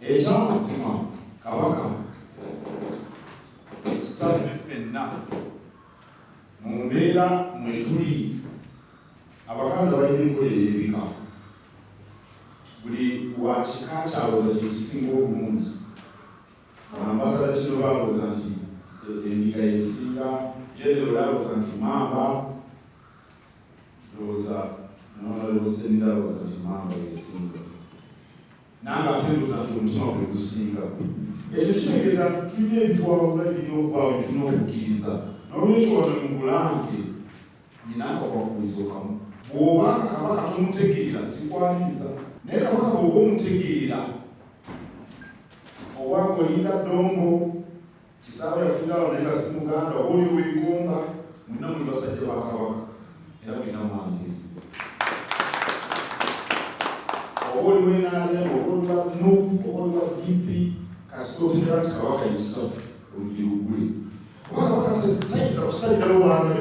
ekyamazima kabaka ekitaffe ffenna mu mbeera mwe tuli abaganda balina enkola ey'ebika buli wakika kyalowooza kye kisinga obulungi ambasada kino balowooza nti endiga yesinga genero balowooza nti mamba lowooza Ssenninde alowooza nti mamba yesinga nange ate ndowooza nti omutima gwe gusinga ekyo kitegeeza tulina ebitwawula birina okubaawo tulina okukkiriza n'olwekyo wano mu Bulange nina akakwakulizo kamu bw'obanga kabaka tomutegeera sikwaniriza naye kabaka bw'oba omutegeera obanga olinda ddongo kitaawe yafunirawo naye nga si muganda oba oli weegonga mulina muli basajja ba kabaka era mulina mwandiisi oba oli wenaalem oba oli wa NUP oba oli wa DP kasita otegeera nti kabaka yekitaffe olugirugule oba kabaka tayinza kusalirawo banga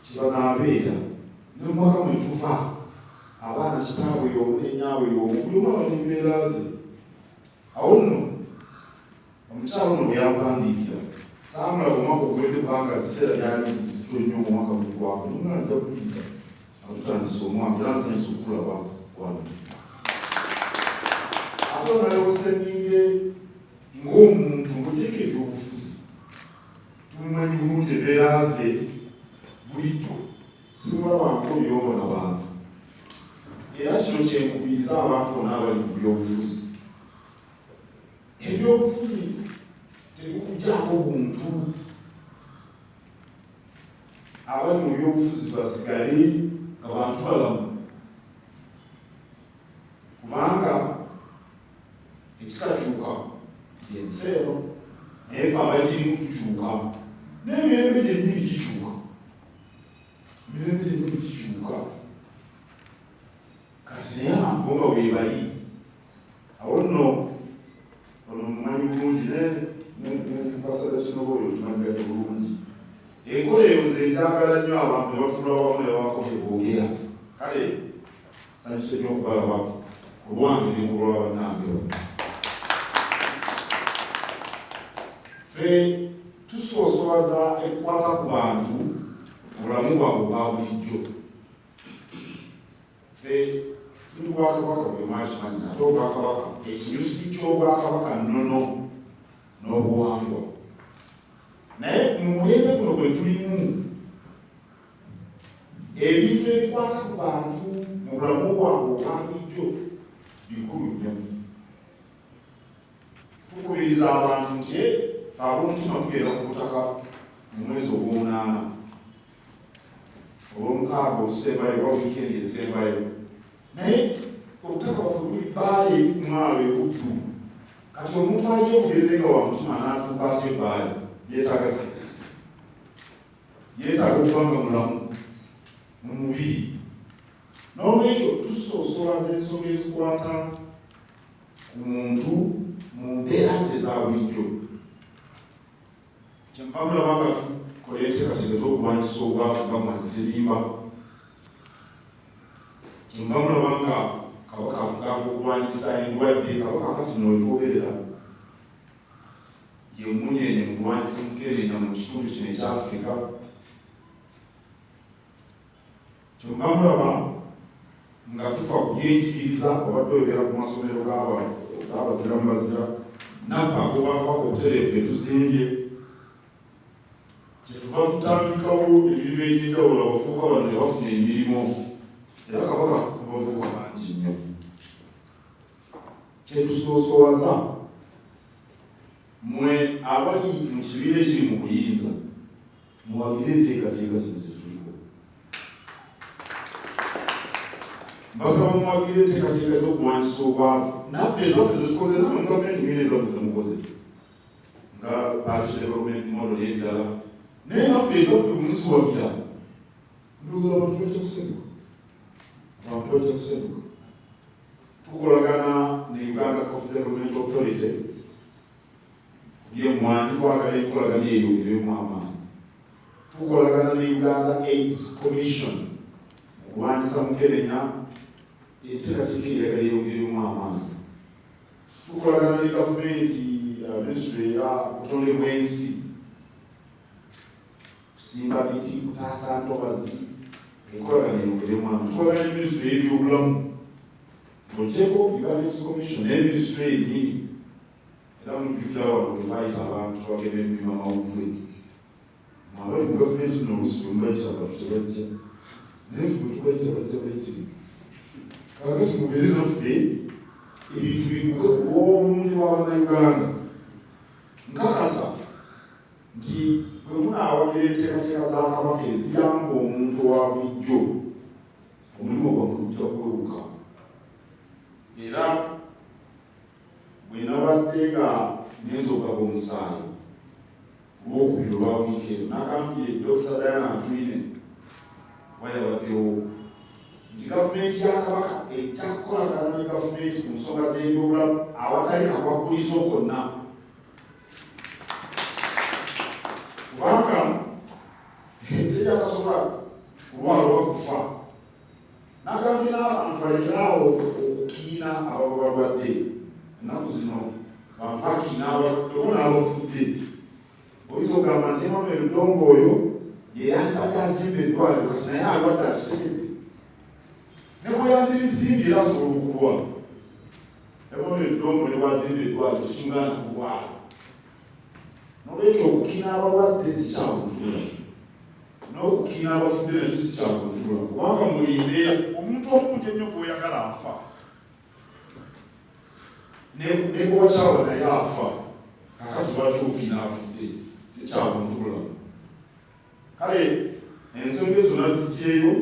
kibanaabeera nomwaka mwe tuva abaana kitaabwe y'omu n'ennyaabwe y'omu buli omu aba n'embeera ze awo nno omukyalo ono bwe yampandiikira saamulaba omwaka oguwedde kubanga biseera byali bizito nnyo mu mwaka gugwako nomwana ajja kuyita atutandisa omwaka era nsanyusa okukulaba wano ate onalewo Ssenninde ng'omuntu ng'ogyeko ebyobufuzi tumumanyi bulungi embeera ze bulijjo simulabanko byobona bantu era kino kyenkubiriza abantu bonna abali mu byobufuzi ebyobufuzi tebikuggyako buntu abali mu byobufuzi basigale nga bantu balamu kubanga ekitakyuka yensi eno naye fe abagirimu tukyuka n'emirembe gyennyini gikyuka emirembe gyennyini gikyuka kati naye abantu bo nga bwe bali awo nno ono mumanyi bulungi mpasada kino bwoyo tumanyiganye bulungi enkola eyo nze njagala nnyo abantu ne batula wamu ne babako bye boogera kale sanyuse nnyo okubalaba ku lwange ne ku lw'abannange ffe tusoosowaza ekwata ku bantu mu bulamu bwabwe obwa bulijjo ffe tuli bwakabaka bwe mwakimanyi ate obwakabaka ekinyusi ky'obwakabaka nnono n'obuwangwa naye mu mulembe guno gwe tulimu ebintu ebikwata ku bantu mu bulamu bwabwe obwa bulijjo bikulu nnyo tukubiriza abantu nti fe ab'omutima tugenda ku butaka mu mwezi ogw'omunaana olw'omukaaga olusembayo oba wiikendi esembayo naye obutaka bwaffe buli bbaale mwalo ebuddu kati omuntu ayeebugerere nga wa mutima n'atuuka ate ebbaale yeetaaga okuba nga mulamu mu mubiri n'olwekyo tusoosowaza ensonga ezikwata ku muntu mu mbeera ze eza bulijjo kyenva mulaba nga tukola enteekateeka z'okulwanyisa obwavu bamwanyi terimba kyenva mulaba nga kabaka atugamba okulwanyisa endwadde kabaka kati nowetwogerera ye munyenye mu kulwanyisa mukereenya mu kitundu kino ekyafrika kyenva mulaba nga tufa ku byenjigiriza obadde oyogera ku masomero g'abazira mu bazira nabba agobakabaka obutereevu bye tuzimbye kyetuva tutandikawo emirimu egy'enjawulo abafuuka bano ne bafuna emirimu era kabaka abavuka bangi nnyo kyetusoosowaza mmwe abali mu kibiina ekiri mu buyinza muwagire enteekateeka zino zetuliko mbasaba muwagire enteekateeka z'okulwanyisa obwavu naffe ezaffe zetukoze namwe nga gavumenti ezaffe zemukoze nga Paris Development Model n'ebirala naye naffe ezaffe muziwagira ndowooza abantu bajja kusebuka tukolagana ne Uganda Coffee Development Authority byemwanyi twagala enkolagana eyo erimu amaanyi tukolagana ne Uganda AIDS Commission okulwanyisa mukenenya enteekateeka eyagala eyongerimu amaanyi tukolagana ne gavumenti ministry ya butonde bw'ensi kusimba biti kutaasa ntobazi enkolagana eyongeremu amaanyi tukolagana ne ministry y'ebyobulamu ng'ogyeko Uganda Commission ne ministry yennyini era mujjukira wano bwe bayita abantu bagenda emirimu amawuggwe abali mu gavumenti n'olusi bwe mubayita abantu tebajja naye ffe bwe tubayita bajja bayitirivu kaakati mubeere naffe ebintu bikuge olw'obulungi bw'Abannayuganda nkakasa nti bwe munaawagira enteekateeka za Kabaka eziyamba omuntu owa bulijjo omulimu gwammwe gujja kwewuka era bwe nabadde nga nenzogaba omusaayi olw'okubiri olwa wiiki eyo n'agambye Dr. Diana Atwine wayabaddewo nti gavumenti ya Kabaka ejja kukolagana ne gavumenti ku nsonga z'ebyobulamu awatali kakwakulizo konna kubanga tejakasobola kulwala oba kufa n'agambye n'abantu balekerawo okukiina ababa balwadde ennaku zino bantu bakiina abalwadde oba n'abafudde oyinza okugamba nti Emmanuel Ddongo oyo yeyandibadde azimba eddwaliro kati naye alwadde akitegedde ne bwe yandirizimbi era asobola okulwa Emmanuel Ddongo ne bwazimba eddwaliro tekimugana kulwala n'olwekyo okukiina abalwadde si kyakuntula n'okukiina abafudde nakyo si kyakuntula kubanga mulinde omuntu omungi ennyo gw'oyagala afa ne gw'okyawa naye afa kakati lwaki okukiina afudde si kyakuntula kale ensonga zonna zijjeeyo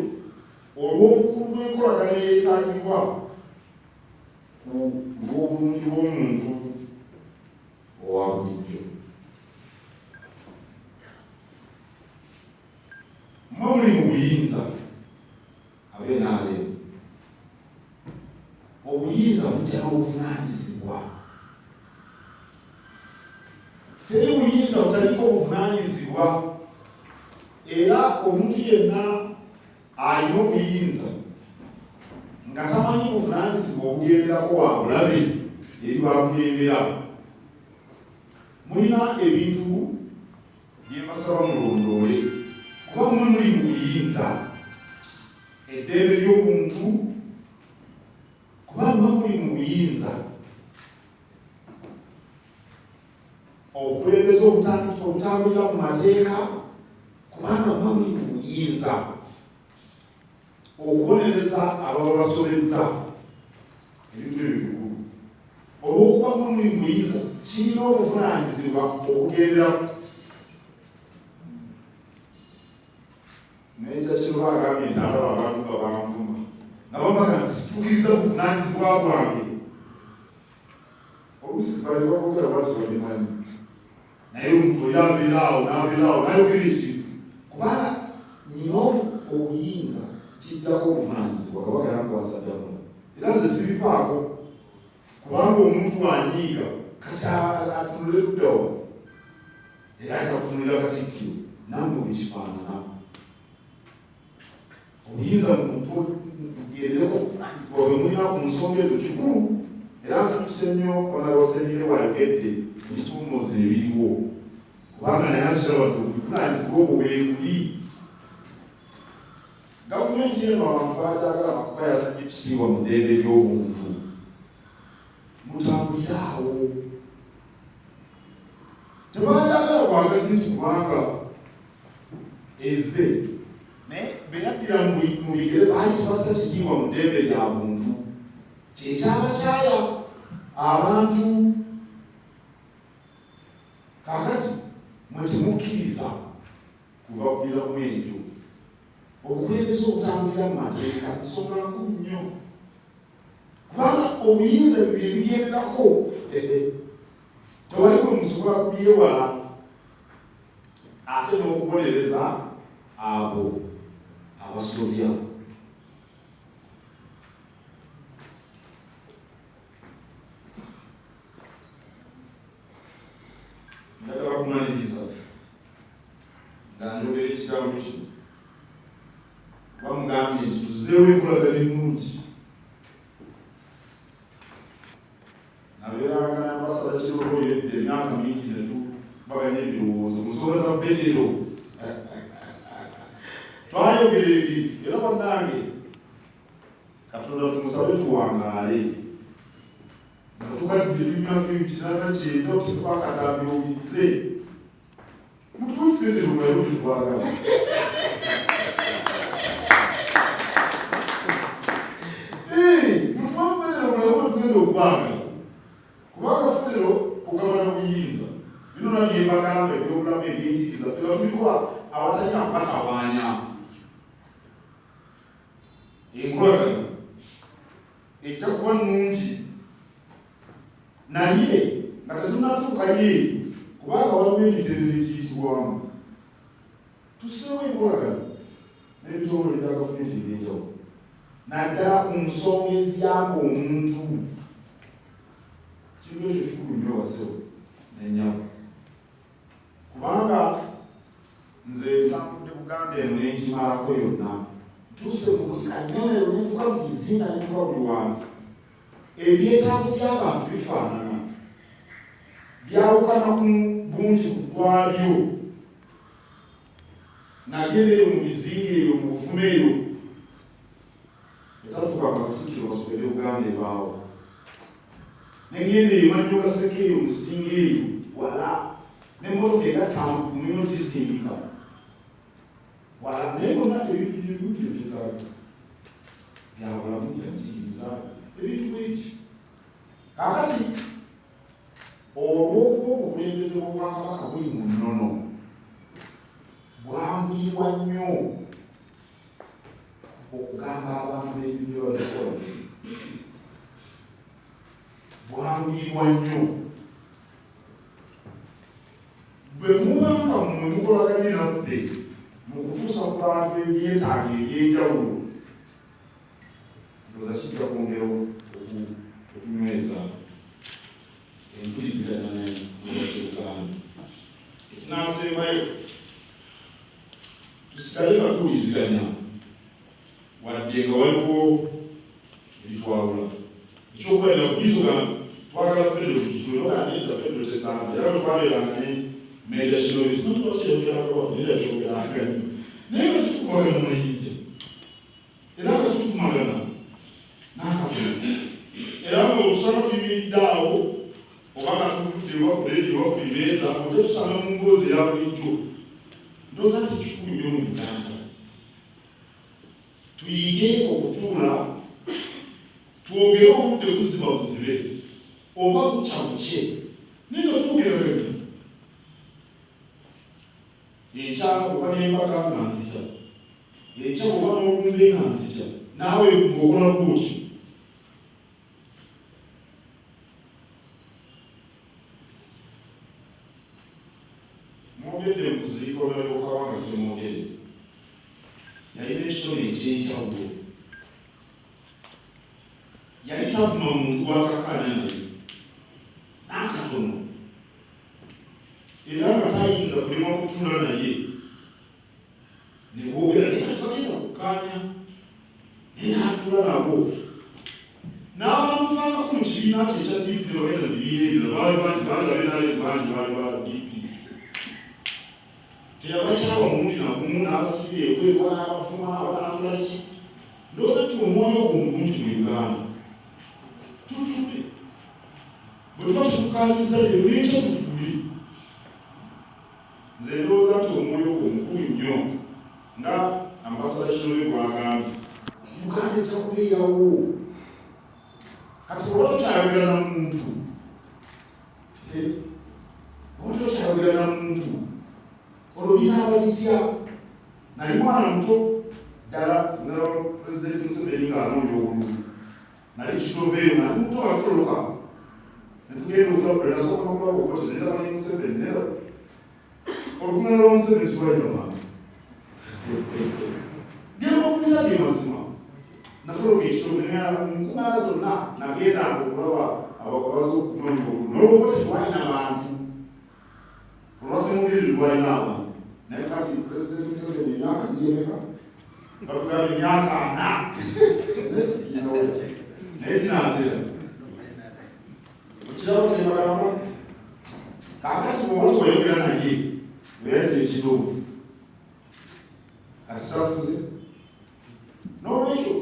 olw'obukulu bw'enkolagana eyeetaagibwa ku lw'obulungi bw'omuntu owa bulijjo mwe muli mu buyinza abeenaaleero obuyinza bujja n'obuvunaanyizibwa teri buyinza butaliko obuvunaanyizibwa era omuntu yenna alina obuyinza nga tamanyi buvunaanyizibwa obugenderako wa bulabe eri bakulembera mulina ebintu bye mbasaba mulondoole kuba mwe muli mu buyinza eddembe ly'obuntu kuba mwe muli mu buyinza obukulembeze obutambulira mu mateeka kubanga mwe muli mu buyinza okubonereza ababa basobezza ebintu ebyo bikulu olw'okuba mwe muli mu buyinza kirina obuvunaanyizibwa okugenderaku naye jakino bagambye nti alaba abantu nga banvuma nga bambaga nti situukiriza buvunaanyizibwa bwange oluusi bali bakogera bati babimanyi naye omuntu oyo abeeraawo n'abeeraawo n'ayogera ekintu kubanga nyina obuyinza kijjako obuvunaanyizibwa Kabaka yankwasaggamula era nze sibifaako kubanga omuntu anyiiga kati atunule luddawa era atakutunulira Katikkiro nammwe bekifaanana obuyinza muntu bugendereko obuvunaanyizibwa bwe mulina ku nsonga ezo kikulu era nsanyuse nnyo onalosengere wayogedde ebisuumuuzi ebiriwo kubanga naye akiraba nti obuvunaanyizibwa obwo bwebuli gavumenti eno abantu bagyagala bakuba yasajja ekitiibwa mu ddembe ly'obuntu mutambuliraawo tebagyagala bwagazi nti kubanga ezze naye beyaddira mu bigere baali tebassa kitiibwa mu ddembe lya buntu kyekyamakyaya abantu kaakati mwe temukkiriza kuva ku biramu ebyo obukulembeze obutambulira mu mateeka nsonga nkulu nnyo kubanga obuyinza bye bigenderako tewali bwe musobola kubyewala ate n'okubonereza abo abasobya njagala kumaliriza nga njogera ekigambo kino bamugambye nti tuzzeewo enkolagana ennungi nabeeranga n'ambasada Kiroko yedde emyaka mingi ne tubaganya ebirowoozo ku nsonga za Federo. Twayogera ebi era bannange Katonda tumusabe tuwangaale nga tugaddira ebinywaga ebikiraga kyenda okitwakatambira obirize mutuwe Federo mulayo tetwagala. Kubanga Federo kugabana buyinza bino nabye bagamba ebyobulamu ebyenjigiriza tebatuliko awatalina batawaanya enkolagana ejja kuba nnungi naye nga tetunatuukayo eyo kubanga waliwo emitendera egiyitibwamu tusseewo enkolagana n'ebitongole bya gavumenti ebyenjawulo naddala ku nsonga eziyamba omuntu. Kintu ekyo kikulu nnyo basewo n'ennyabo kubanga nze ntambudde Buganda eno n'engimalako yonna ntuuse mu buli kanyomero netuka mu bizinga netuka buli wantu ebyetaago by'abantu bifaanana byawukana ku bungi bwabyo. Nagenda eyo mu bizinga eyo mu bufumu eyo etatuukanga Katikkiro basobole Uganda ebaawo nengenda eyo Mannyo Gaseke eyo Musinga eyo wala n'emmotoka egattamu ku mulimu gisindika wala naye bonna ebintu byebingi ebyetaaga byabulamu byanjigiriza ebintu bwekyo. Kaakati olw'okuba obukulembeze bw'Obwakabaka buli mu nnono bwanguyibwa nnyo okugamba abantu n'ebintu bye babikola bwanguyibwa nnyo. Bwe mubanga mmwe mukolaganye naffe mu kutuusa ku bantu ebyetaaga ebyenjawulo ndowooza kijja kwongera okunyweza empuliziganya n'abaserukanda. Ekinaasembayo tusigale nga tuwuliziganya wadde nga waliwo ebitwawula ekyokubeera kuyizuga twagala Federo kukitwenoganedda Federo tesamba era bwe twabeeranga ne Meja Kinobisi nokyogeranga naye nga kitukubagana Mayinja era nga kitufumagana n'akatono era nga otusanga tuyimiridde awo oba nga tuvudde oba ku leediyo oba ku limeeza ojja tusanga mu mboozi eya bulijjo. Ndowooza nti kikulu nnyo mu Uganda tuyige okutuula twogere obudde buziba buzibe oba bukya bukye naye nga twogeraganya enkya oba n'embaga nga nzija enkya oba n'olumbe nga nzija naawe ng'okola bwotyo. Mwogedde mu kuziika olwalwokawa nga semwogere yalina ekitone ekyenjawulo yali tavuma muntu wakakanya naye n'akatono era nga tayinza kulema kutula naye ne boogera naye atagenda kukkaanya naye n'atula nabo n'abamufaanako mu kibiina kye ekya DP bagenda bibiina ebyo baali bangabe nale bangi baali ba DP teyabakyawa mundi nagumu n'abasibye ekwerwa n'abafuma abanatulaki. Ndowooza ti omwoyo ogwo mulungi mu Uganda tutule bwe tuba kitukaanyiza ebyo n'ekyo tutule. Nze ndowooza nti omwoyo ogwo mukulu nnyo nga ambasada Kinobye bw'agambye Uganda ejja kubeerawo. Kati oba tokyayogera na muntu oba tokyayogera na muntu olwo binaaba bitya. Nali mwana muto ddala na Pulezidenti Museveni ng'anoonya obululu nali kitoveeyo nali muto atoloka netugenda okulabula nasooka nokulaba okote nendaba ne Museveni nera olukunala lwa Museveni tulwaira bantu genda okulira ge mazima natoloka ekitove nkunala zonna nagendanga okulaba abaza okunoonya obululu n'olwokote lwalina abantu olwasemugeri lwalina abantu naye kati Pulezidenti Museveni emyaka giyemeka bakugamba emyaka 4 naye ginaatera kirabo kyemagamba kakati bwoba twoyogera naye weyadde ekituufu kati tafuze n'olwekyo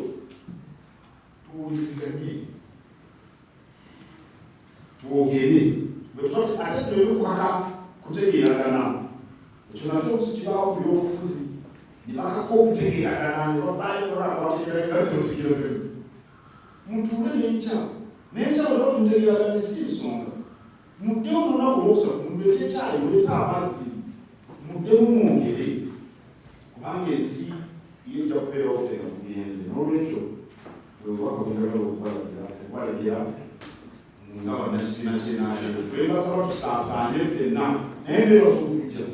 tuwuliziganye twogere ate tuleme kukaka kutegeeragana ekyo nakyo kibaawo mu byobufuzi ne bakaka okutegeeragana ne bavaayobategeeragana mutuule n'enkya bweba tumutegeeragane si nsonga muddemu olunaku olwokusatu muleete ekyayi muleete amazzi muddemu mwongere kubanga ensi yejja kubeerawo ffe nga tugenze n'olwekyo bwebubaka bwegagala okubalagera nga bannakibiina kyenaayo twebasaba tusaasaanye ffenna naye mbeera z'okujja